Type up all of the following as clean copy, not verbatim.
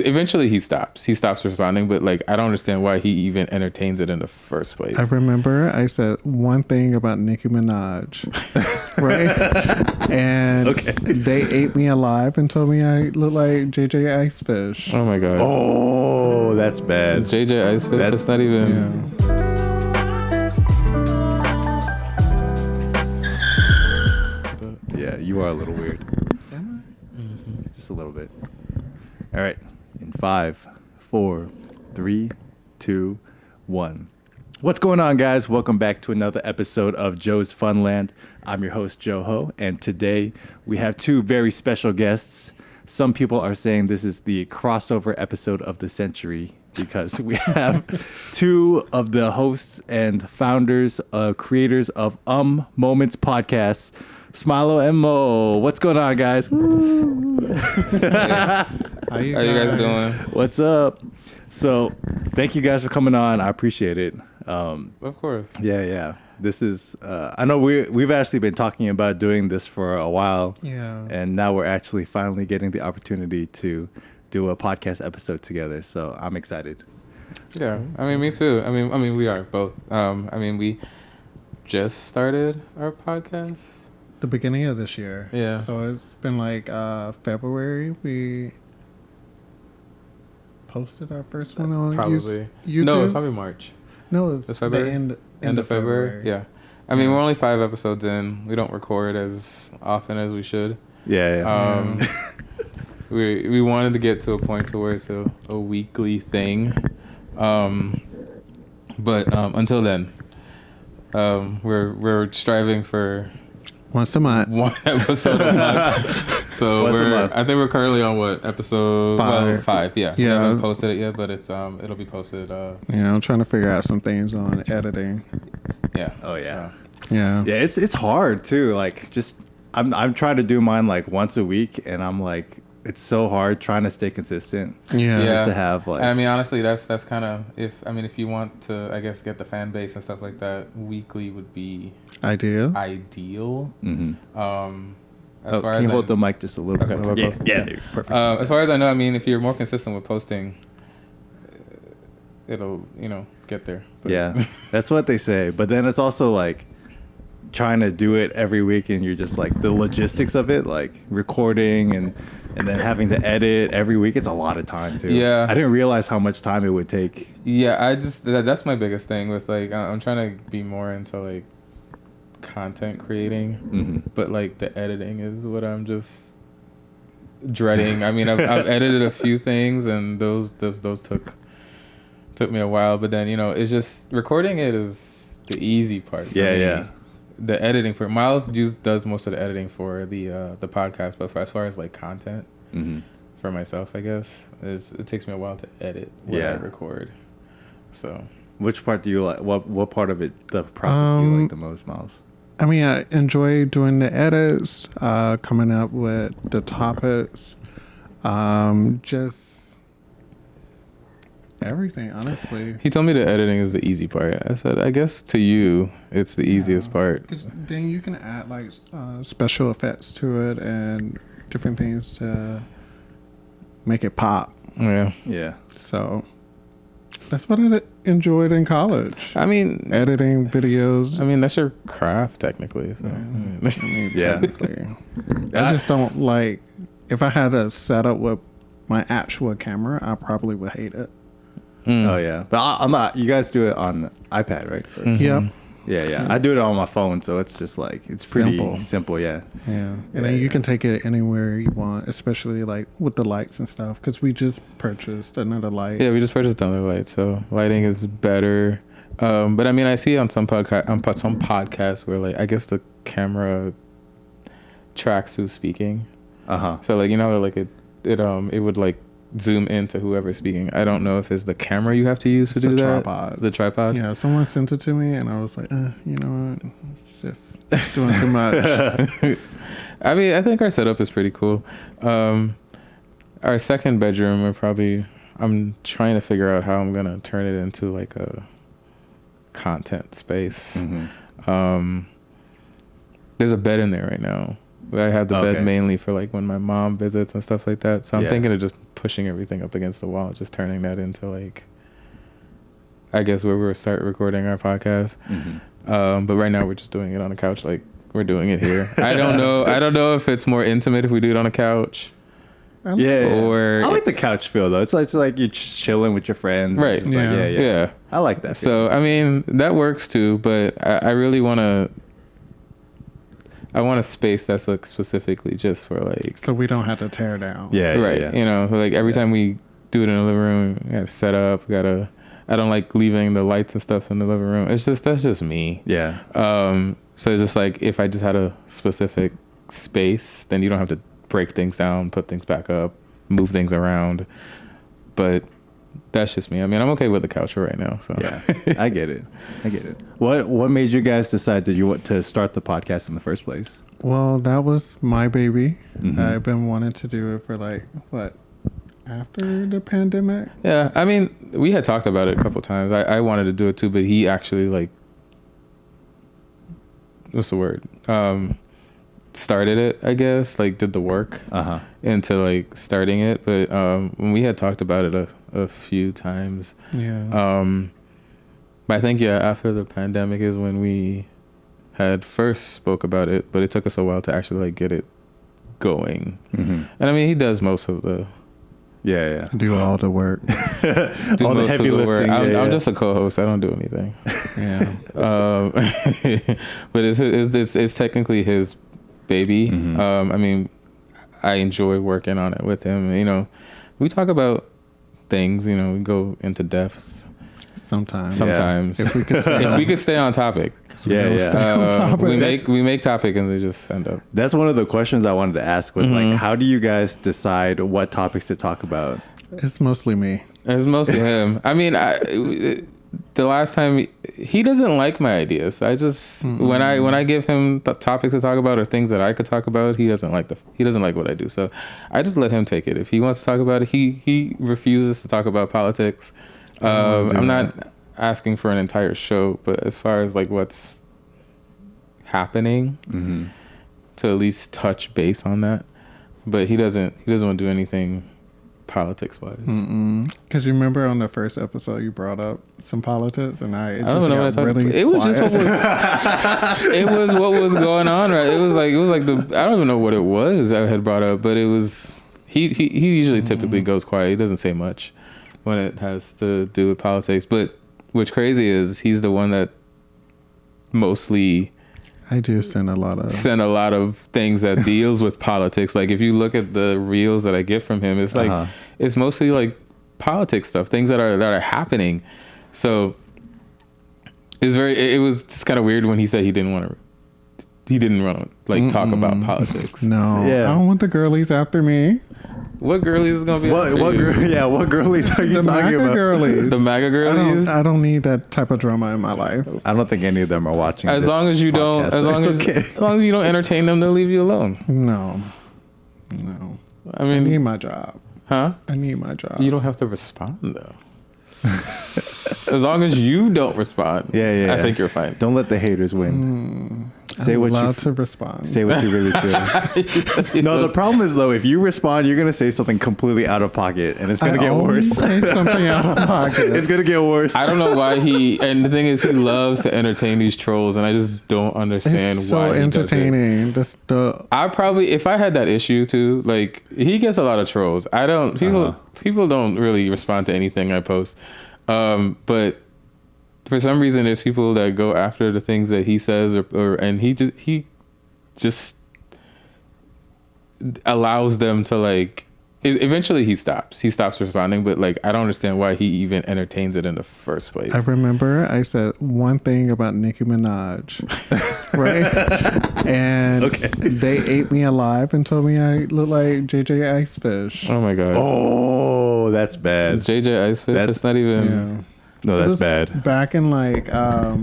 eventually he stops responding, but like I don't understand why he even entertains it in the first place. I remember I said one thing about Nicki Minaj, right? And they ate me alive and told me I look like JJ Icefish. Oh my god. Oh, that's bad. JJ Icefish. That's not even. Yeah, you are a little weird. Am Just a little bit. All right. In 5, 4, 3, 2, 1. What's going on, guys? Welcome back to another episode of Joe's Funland. I'm your host, Joe Ho, and today we have two very special guests. Some people are saying this is the crossover episode of the century because we have two of the hosts and founders, creators of Moments Podcast, Smiylo and Mo. What's going on, guys? How you guys doing? What's up? So, thank you guys for coming on. I appreciate it. Of course. Yeah. This is. I know we've actually been talking about doing this for a while. Yeah. And now we're actually finally getting the opportunity to do a podcast episode together. So I'm excited. Yeah. I mean, me too. I mean, we are both. We just started our podcast. The beginning of this year. Yeah. So it's been like February. We posted our first one on probably YouTube. No, it's probably March. No, it's February. the end of February. Yeah. I mean, we're only 5 episodes in. We don't record as often as we should. Yeah. We wanted to get to a point to where it's a weekly thing. But until then, we're striving for once a month. One episode a month. So I think we're currently on what, episode 5. Well, 5, yeah. We Yeah. haven't posted it yet, but it's it'll be posted. Yeah, I'm trying to figure out some things on editing. Yeah. Oh yeah. So. Yeah. Yeah, it's hard too. Like just I'm trying to do mine like once a week, and I'm like, it's so hard trying to stay consistent. Yeah. Just to have like. I mean, honestly, that's kind of if you want to, I guess, get the fan base and stuff like that, weekly would be ideal. Mm-hmm. As far can as you hold the mic just a little bit? Okay. Yeah, there, perfect. As far as I know, I mean, if you're more consistent with posting, it'll get there. But Yeah, that's what they say. But then it's also like trying to do it every week, and you're just like the logistics of it, like recording and then having to edit every week. It's a lot of time too. Yeah, I didn't realize how much time it would take. Yeah, that's my biggest thing with like I'm trying to be more into like content creating, but like the editing is what I'm just dreading. I mean, I've edited a few things, and those took me a while, but then it's just recording it is the easy part for me. Yeah. The editing for Myles does most of the editing for the podcast, but as far as like content for myself, I guess it takes me a while to edit when I record. So, which part do you like? What part of it, the process, do you like the most, Myles? I mean, I enjoy doing the edits, coming up with the topics, just everything, honestly. He told me the editing is the easy part. I said, I guess to you, it's the easiest part. 'Cause then you can add like special effects to it and different things to make it pop. Yeah. Yeah. So that's what I enjoyed in college. I mean, editing videos. I mean, that's your craft technically. So. Yeah. Technically. I just don't like, if I had a setup with my actual camera, I probably would hate it. Oh yeah, but I'm not. You guys do it on iPad, right? Yep. Yeah. I do it on my phone, so it's just like it's pretty simple. Yeah. And then you can take it anywhere you want, especially like with the lights and stuff. Because we just purchased another light. Yeah, we just purchased another light, so lighting is better. But I mean, I see on some podcasts where like I guess the camera tracks who's speaking. So like like it would like zoom into whoever's speaking. I don't know if it's the camera you have to use to do that. Tripod. The tripod. Yeah, someone sent it to me, and I was like, you know what, it's just doing too much. I mean, I think our setup is pretty cool. Our second bedroom, I'm trying to figure out how I'm gonna turn it into like a content space. There's a bed in there right now, I have the bed mainly for like when my mom visits and stuff like that. So I'm thinking of just pushing everything up against the wall, just turning that into like, I guess where we'll start recording our podcast. But right now we're just doing it on the couch, like we're doing it here. I don't know if it's more intimate if we do it on a couch. Or I like the couch feel though. It's like you're chilling with your friends. Right. Yeah. I like that. So I mean that works too, but I really want to. I want a space that's like specifically just for like. So we don't have to tear down. Yeah. Right. Yeah. You know, like every time we do it in the living room, we gotta set up. I don't like leaving the lights and stuff in the living room. That's just me. Yeah. So it's just like if I just had a specific space, then you don't have to break things down, put things back up, move things around. But that's just me. I mean, I'm okay with the couch right now. So yeah, I get it. What made you guys decide that you want to start the podcast in the first place? Well, that was my baby. I've been wanting to do it for like after the pandemic. Yeah, I mean, we had talked about it a couple of times. I wanted to do it too, but he actually like, what's the word? Started it, I guess, like did the work into like starting it. But when we had talked about it a few times, but I think after the pandemic is when we had first spoke about it, but it took us a while to actually like get it going. And I mean, he does most of the do all the work, all the heavy lifting. I'm just a co-host. I don't do anything. But it's technically his baby. I mean, I enjoy working on it with him. You know, we talk about things. You know, we go into depths. Sometimes. If we could stay on topic. We make topic and they just end up. That's one of the questions I wanted to ask was like, how do you guys decide what topics to talk about? It's mostly me. It's mostly him. I mean, the last time he doesn't like my ideas. I just when I give him topics to talk about or things that I could talk about, he doesn't like what I do. So I just let him take it. If he wants to talk about it, he refuses to talk about politics. I'm not asking for an entire show, but as far as like what's happening, to at least touch base on that. But he doesn't want to do anything politics wise. Because you remember on the first episode you brought up some politics, and I don't know what I talked about. It was just what was going on. Right? It was like I don't even know what it was I had brought up, but it was he usually typically goes quiet. He doesn't say much when it has to do with politics. But what's crazy is he's the one that mostly. I do send a lot of things that deals with politics. Like if you look at the reels that I get from him, it's like it's mostly like politics stuff, things that are happening. So it was just kind of weird when he said he didn't want to like talk about politics. No, I don't want the girlies after me. What girlies is gonna be? What girlies are you talking about? Girlies. The MAGA girlies. I don't need that type of drama in my life. I don't think any of them are watching. As long as you don't, as long as you don't entertain them, they'll leave you alone. No. I mean, I need my job. Huh? I need my job. You don't have to respond though. As long as you don't respond, I think you're fine. Don't let the haters win. Say what you to respond. Say what you really feel. No, the problem is though, if you respond, you're gonna say something completely out of pocket, and it's gonna get worse. Say something out of pocket. It's gonna get worse. I don't know why and the thing is, he loves to entertain these trolls, and I just don't understand why. So entertaining. I probably, if I had that issue too, like he gets a lot of trolls. I don't. People don't really respond to anything I post, but. For some reason, there's people that go after the things that he says, and he just allows them to like. Eventually, he stops responding, but like I don't understand why he even entertains it in the first place. I remember I said one thing about Nicki Minaj, right? And they ate me alive and told me I look like JJ Icefish. Oh my god! Oh, that's bad. JJ Icefish. That's not even. Yeah. No, that's bad. Back in like, I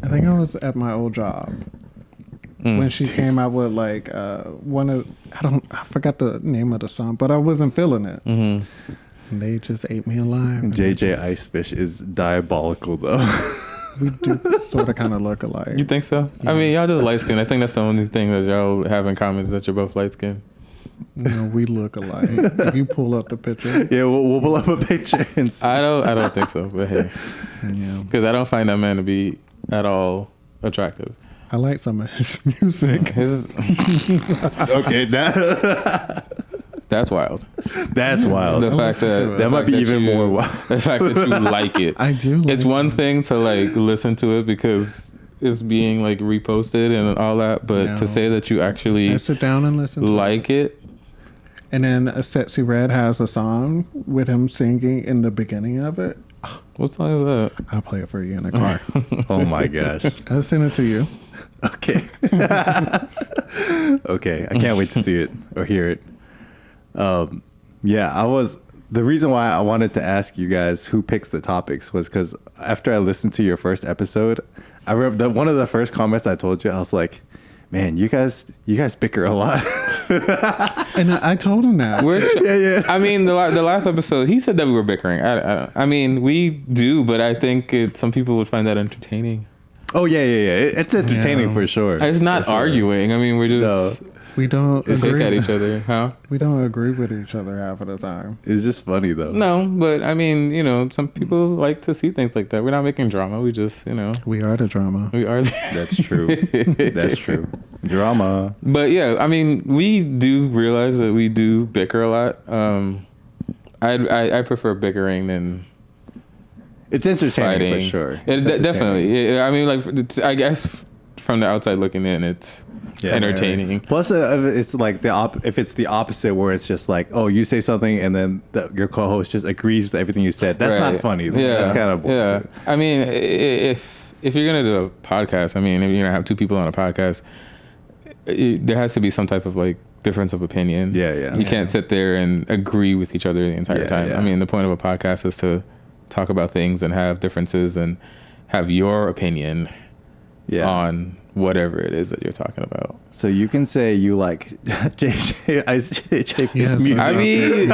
think I was at my old job when she came out with like I forgot the name of the song, but I wasn't feeling it. And they just ate me alive. JJ Icefish is diabolical though. We do sort of kind of look alike. You think so? Yes. I mean, y'all just light skinned. I think that's the only thing that y'all have in common is that you're both light skinned. No, we look alike. If you pull up the picture. Yeah, we'll pull up a picture and see. I don't think so, but hey. Yeah. Because I don't find that man to be at all attractive. I like some of his music. Okay, that's wild. That's wild. The fact that might be even more wild. The fact that you like it. I do. It's one thing to like listen to it because it's being like reposted and all that, but to say that you actually sit down and listen to like it. And then Sexy Red has a song with him singing in the beginning of it. What song is that? I'll play it for you in the car. Oh my gosh. I'll send it to you. Okay. Okay. I can't wait to see it or hear it. The reason why I wanted to ask you guys who picks the topics was because after I listened to your first episode, I remember that one of the first comments I told you, I was like, man, you guys bicker a lot. And I told him that. Yeah. I mean, the last episode, he said that we were bickering. I mean, we do, but I think some people would find that entertaining. Oh, yeah. It's entertaining for sure. It's not arguing. I mean, we're just... We don't agree at each other, huh? We don't agree with each other half of the time. It's just funny though. No, but I mean, some people like to see things like that. We're not making drama. We just, We are the drama. We are. That's true. That's true. Drama. But yeah, I mean, we do realize that we do bicker a lot. I prefer bickering than. It's entertaining fighting. For sure. Definitely. I mean, like, I guess from the outside looking in, it's. Entertaining. Yeah. Plus, it's like if it's the opposite, where it's just like, oh, you say something and then your co-host just agrees with everything you said. That's not funny. Yeah, that's kind of too. I mean, if you're gonna do a podcast, I mean, if you're gonna have two people on a podcast, there has to be some type of like difference of opinion. Yeah. You can't sit there and agree with each other the entire time. Yeah. I mean, the point of a podcast is to talk about things and have differences and have your opinion on whatever it is that you're talking about. So you can say you like JJ's music. I mean,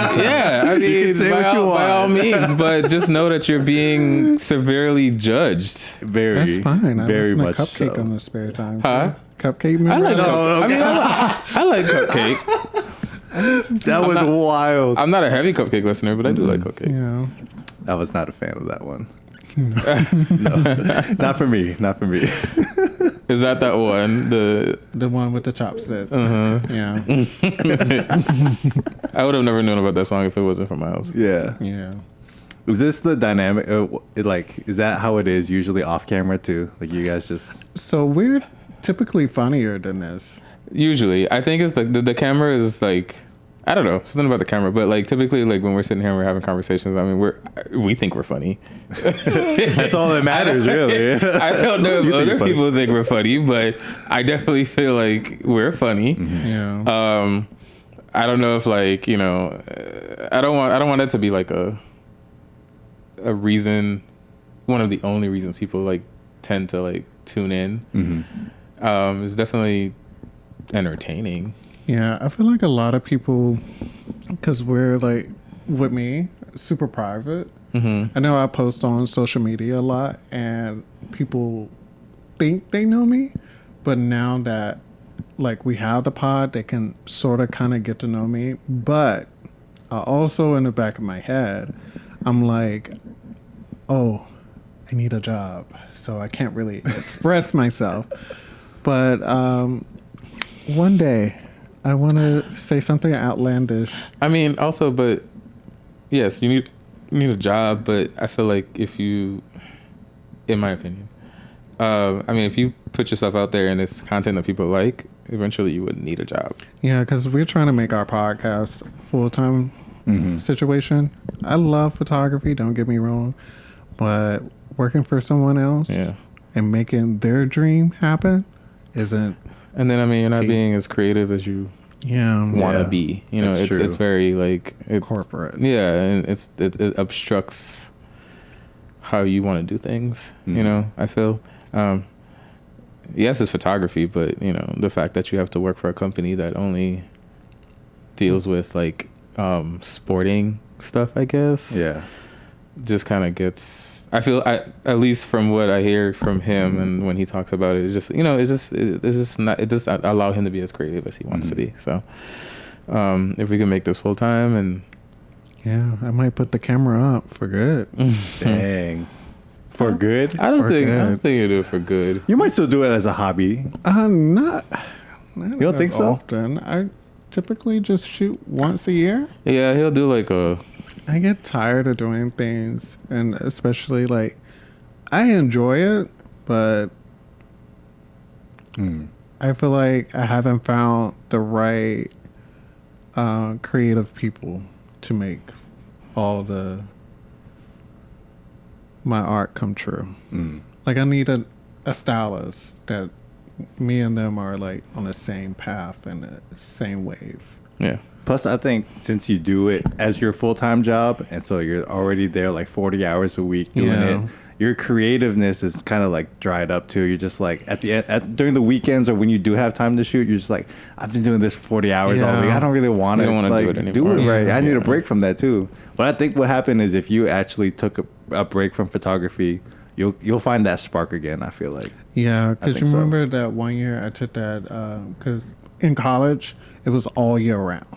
by all means, but just know that you're being severely judged. That's fine. Very much a cupcake so. on the spare time. Huh? Cupcake. I like I like cupcake. That was wild. I'm not a heavy cupcake listener, but I do like cupcake. Yeah. I was not a fan of that one. No, not for me. Is that one? The one with the chopsticks. Yeah. I would have never known about that song if it wasn't for Myles. Yeah. Was this the dynamic? Is that how it is usually off camera too? Like you guys just. So we're typically funnier than this. Usually, I think it's like the camera is like. I don't know, something about the camera, but like typically, like when we're sitting here and we're having conversations, I mean, we think we're funny. That's all that matters, really. I don't know if other people think we're funny, but I definitely feel like we're funny. Mm-hmm. Yeah. I don't know if like I don't want that to be like a reason, one of the only reasons people like tend to like tune in. Mm-hmm. It's definitely entertaining. Yeah, I feel like a lot of people, because we're like, with me, super private. Mm-hmm. I know I post on social media a lot and people think they know me, but now that like we have the pod, they can sort of kind of get to know me. But I also, in the back of my head, I'm like, oh, I need a job, so I can't really express myself. But one day, I want to say something outlandish. I mean, also, but yes, you need a job, but I feel like if you, in my opinion, I mean, if you put yourself out there and it's content that people like, eventually you wouldn't need a job. Yeah, because we're trying to make our podcast full-time situation. I love photography, don't get me wrong, but working for someone else and making their dream happen isn't. And then, I mean, you're not being as creative as you want to be. You know, it's very like corporate. Yeah, and it obstructs how you want to do things. Mm-hmm. You know, I feel. Yes, it's photography, but you know, the fact that you have to work for a company that only deals with like sporting stuff, I guess. Yeah. just kind of gets. I feel at least from what I hear from him and when he talks about it, it's just it's just not. It just allow him to be as creative as he wants to be. So if we can make this full time and. Yeah, I might put the camera up for good. Dang. For good? I don't think you do it for good. You might still do it as a hobby. Not you don't think so? Often. I typically just shoot once a year. Yeah, he'll do like I get tired of doing things, and especially like I enjoy it, but I feel like I haven't found the right creative people to make all my art come true. Like I need a stylist that me and them are like on the same path and the same wave. Yeah. Plus, I think since you do it as your full-time job, and so you're already there like 40 hours a week doing it, your creativeness is kind of like dried up too. You're just like at the end, during the weekends or when you do have time to shoot, you're just like, I've been doing this for 40 hours all week. I don't really want to like, do it anymore. Do it right. I need a break from that too. But I think what happened is if you actually took a break from photography, you'll find that spark again. I feel like. Yeah, because you remember that one year I took that because in college it was all year round.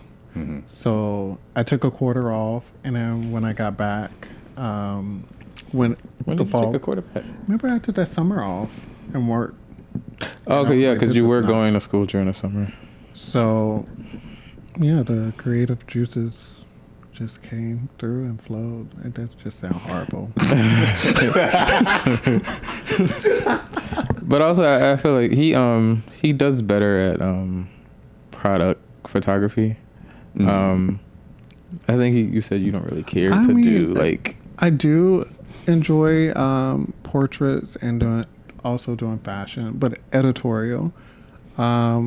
So I took a quarter off, and then when I got back, when did you take a quarter back? Remember I took that summer off and worked. Oh, okay, yeah, because you were going to school during the summer. So, yeah, the creative juices just came through and flowed. It does just sound horrible. But also, I feel like he does better at product photography. I think you said you don't really care do like. I do enjoy portraits and also doing fashion, but editorial. I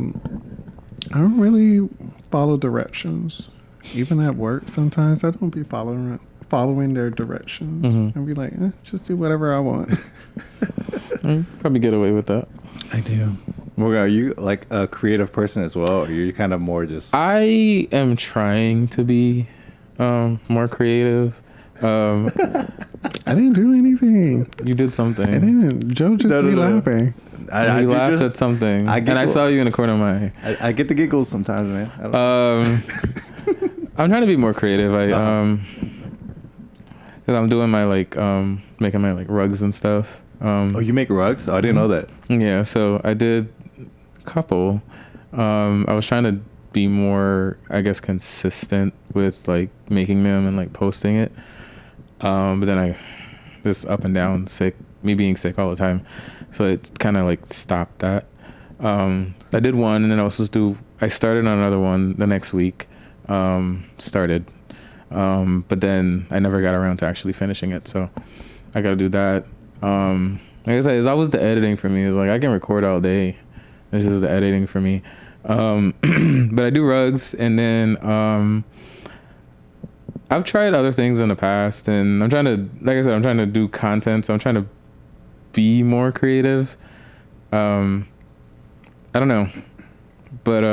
don't really follow directions. Even at work, sometimes I don't be following their directions. And be like, just do whatever I want. Probably get away with that. I do. Morgan, are you like a creative person as well, or you're kind of more just? I am trying to be more creative. I didn't do anything. You did something. I didn't. Joe just be laughing. I laughed at something, and I saw you in the corner of my eye. I get the giggles sometimes, man. I'm trying to be more creative. Cause I'm doing my making my rugs and stuff. Oh, you make rugs? Oh, I didn't know that. Yeah, so I did a couple. I was trying to be more, I guess, consistent with making them and posting it. But then I just up and down me being sick all the time, so it kind of stopped that. I did one, and then I started on another one the next week. But then I never got around to actually finishing it, so I got to do that. Like I said, it's always the editing for me. It's I can record all day. This is the editing for me. But I do rugs, and then I've tried other things in the past, and I'm trying to, like I said, I'm trying to do content, so I'm trying to be more creative. I don't know, but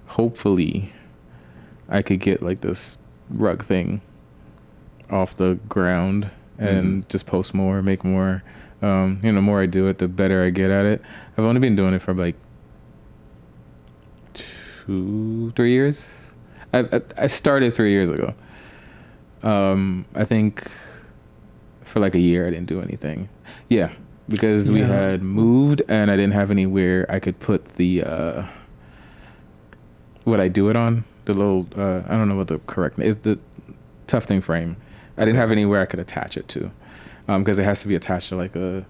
hopefully I could get this rug thing off the ground and just post more, make more. The more I do it, the better I get at it. I've only been doing it for 2-3 years. I started 3 years ago. I think for a year I didn't do anything. Yeah, because we had moved and I didn't have anywhere I could put the what I do it on. The little I don't know what the correct name is. The tufting frame. I didn't have anywhere I could attach it to, because it has to be attached to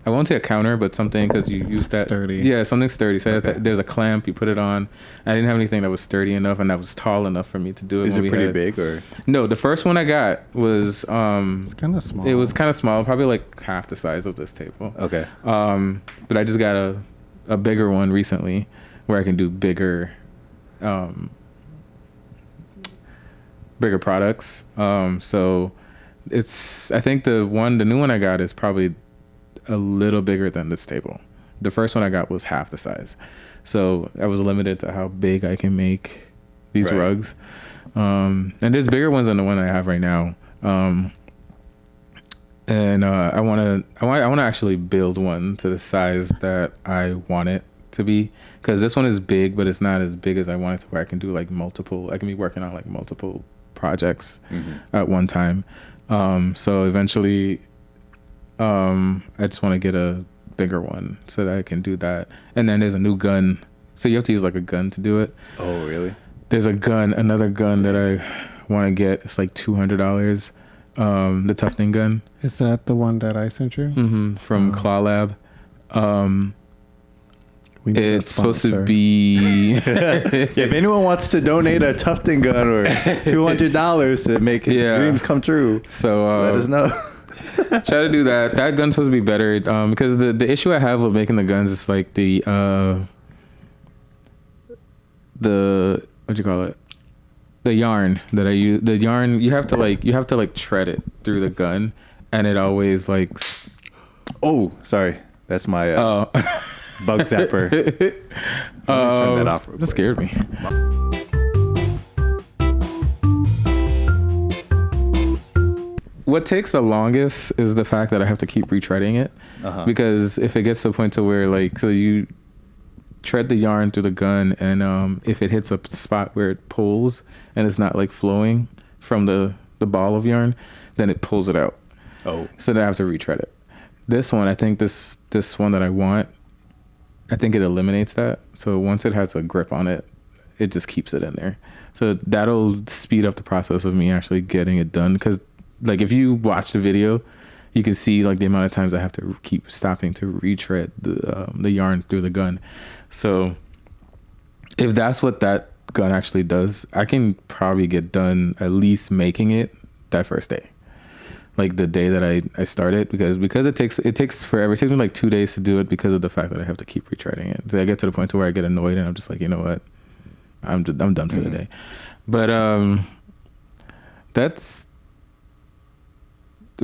I won't say a counter, but something, because you use that. Sturdy. Yeah, something sturdy. So there's a clamp, you put it on. I didn't have anything that was sturdy enough and that was tall enough for me to do it. Is it pretty big or? No, the first one I got was it's kind of small. It was kind of small, probably half the size of this table. Okay. But I just got a bigger one recently where I can do bigger products. So I think the new one I got is probably a little bigger than this table. The first one I got was half the size. So I was limited to how big I can make these rugs. And there's bigger ones than the one I have right now. And I want to actually build one to the size that I want it to be, because this one is big, but it's not as big as I want it to, where I can do like multiple. I can be working on like multiple projects at one time. So eventually, I just want to get a bigger one so that I can do that. And then there's a new gun, so you have to use like a gun to do it. Oh, really? There's another gun that I want to get. It's like $200. The Tufting gun. Is that the one that I sent you? From Claw Lab. It's supposed to be. If anyone wants to donate a Tufting gun or $200 to make his dreams come true, so let us know. Try to do that. That gun's supposed to be better, because the issue I have with making the guns is like the what do you call it? The yarn that I use. The yarn, you have to like tread it through the gun, and it always like. Oh, sorry, that's my bug zapper. Let me turn that off. That scared me. What takes the longest is the fact that I have to keep retreading it, because if it gets to a point to where like, so you tread the yarn through the gun, and if it hits a spot where it pulls and it's not like flowing from the ball of yarn, then it pulls it out. Oh, so then I have to retread it. This one, I think this one that I want, I think it eliminates that. So once it has a grip on it, it just keeps it in there. So that'll speed up the process of me actually getting it done. Because like if you watch the video, you can see like the amount of times I have to keep stopping to retread the yarn through the gun. So if that's what that gun actually does, I can probably get done at least making it that first day. Like the day that I started, because it takes forever. It takes me like 2 days to do it because of the fact that I have to keep retreading it. So I get to the point to where I get annoyed and I'm just like, you know what, I'm done for the day. But I'm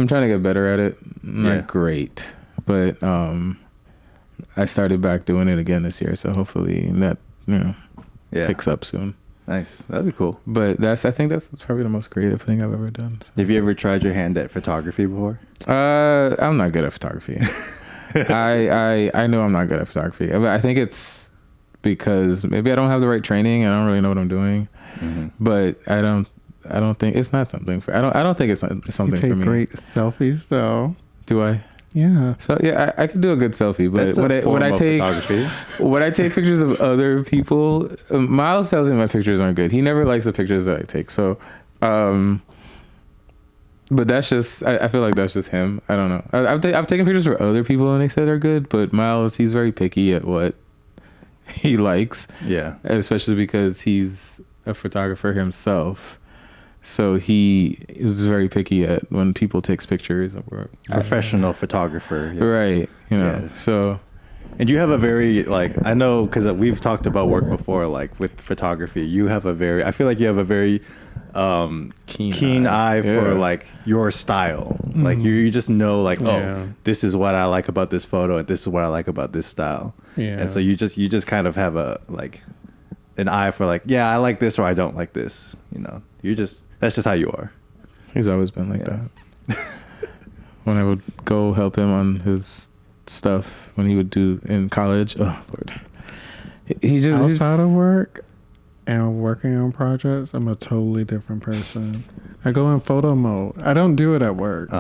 trying to get better at it. Not great, but I started back doing it again this year, so hopefully that picks up soon. Nice. That'd be cool. But I think that's probably the most creative thing I've ever done. So. Have you ever tried your hand at photography before? I'm not good at photography. I know I'm not good at photography. I think it's because maybe I don't have the right training. I don't really know what I'm doing. But I don't think it's not something for. I don't think it's something for me. You take great selfies though. Do I? Yeah. So yeah, I can do a good selfie, but when I take pictures of other people, Myles tells me my pictures aren't good. He never likes the pictures that I take. So, but that's just I feel like that's just him. I don't know. I've taken pictures for other people and they say they're good, but Myles, he's very picky at what he likes. Yeah. Especially because he's a photographer himself. So he is very picky at when people takes pictures. Professional photographer. Yeah. Right. So. And you have a very, I know, because we've talked about work before, with photography, I feel like you have a very keen eye for, your style. Mm-hmm. You just know, this is what I like about this photo and this is what I like about this style. Yeah. And so you just kind of have an eye for, I like this or I don't like this, That's just how you are. He's always been like that. When I would go help him on his stuff when he would do in college, oh Lord, he's outside of work and working on projects, I'm a totally different person. I go in photo mode. I don't do it at work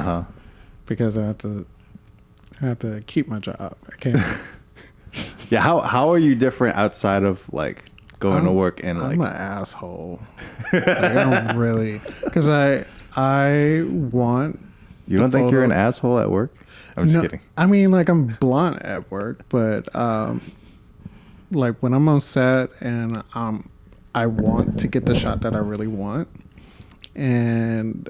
because I have to keep my job. I can't. Yeah, how are you different outside of going to work and I'm an asshole. I don't really, because I want. You don't think you're an asshole at work? I'm just kidding. I mean, I'm blunt at work, but when I'm on set and I want to get the shot that I really want, and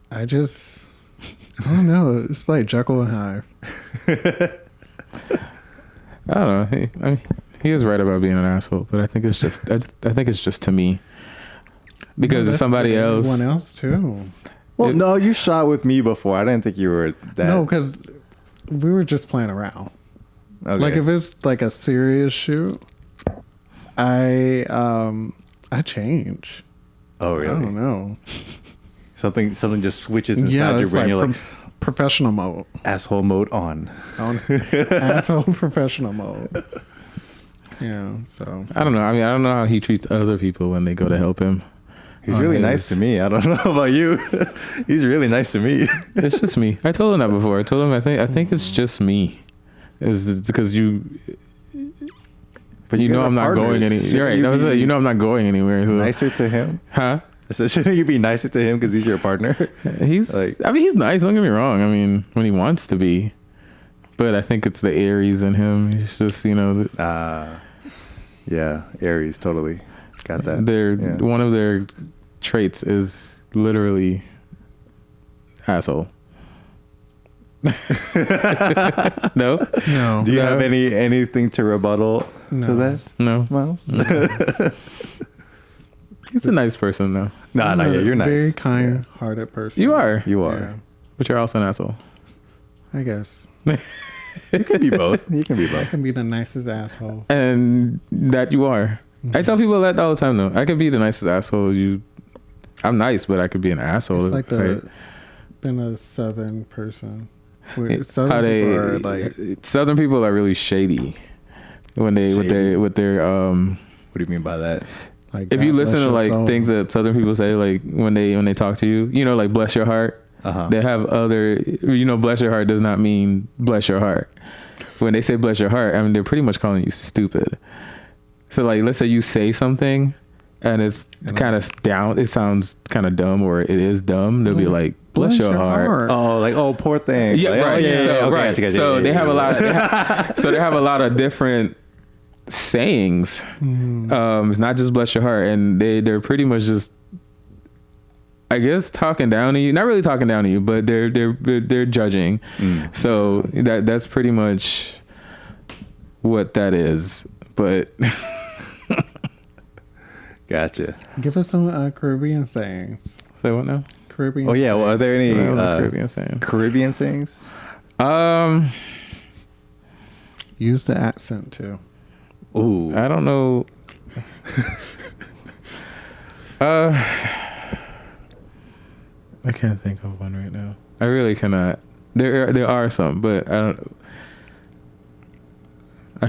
I don't know. It's like Jekyll and Hyde. I don't know. He is right about being an asshole, but I think it's just to me. Because if somebody else, everyone else too. Well, no, you shot with me before. I didn't think you were that. No, because we were just playing around. Okay. If it's a serious shoot, I I change. Oh, really? I don't know. Something just switches inside your brain. You're like, professional mode. asshole mode on. Asshole professional mode. Yeah, so. I don't know. I mean, I don't know how he treats other people when they go to help him. He's really nice to me. I don't know about you. He's really nice to me. It's just me. I told him that before. I told him I think it's just me. It's because you. But you know I'm not going anywhere. You're right. You know I'm not going anywhere. So. Nicer to him? Huh? So shouldn't you be nicer to him because he's your partner? He's nice. Don't get me wrong. I mean, when he wants to be. But I think it's the Aries in him. He's just, yeah, Aries, totally. Got that. One of their traits is literally asshole. No. Do you have anything to rebuttal to that? No, Myles. He's a nice person though. Nah, you're nice. Very kind-hearted person. You are. Yeah. But you're also an asshole. I guess. You can be both. I can be the nicest asshole. And that you are. I tell people that all the time though. I could be the nicest asshole. I'm nice, but I could be an asshole. It's like been a Southern person. Southern people are really shady when with their What do you mean by that? Like, if you listen to things that Southern people say, like when they talk to you, like bless your heart. They have other, bless your heart does not mean bless your heart. When they say bless your heart, I mean, they're pretty much calling you stupid. So like, let's say you say something and it's kind of down, it sounds kind of dumb or it is dumb. They'll be like, bless your heart. Oh, like, oh, poor thing. Yeah, like, right. Oh, yeah, right. So they have a lot. They have a lot of different sayings. It's not just bless your heart, and they're pretty much just, I guess, talking down to you. Not really talking down to you, but they're judging. So that's pretty much what that is. But gotcha. Give us some Caribbean sayings. Say what now? Caribbean. Oh yeah. Well, are there any Caribbean sayings? Caribbean sayings? Use the accent too. Ooh. I don't know. I can't think of one right now. I really cannot. There are some, but I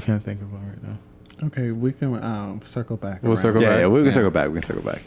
can't think of one right now. Okay, we can circle back. We'll circle back. Yeah, we can circle back. We can circle back.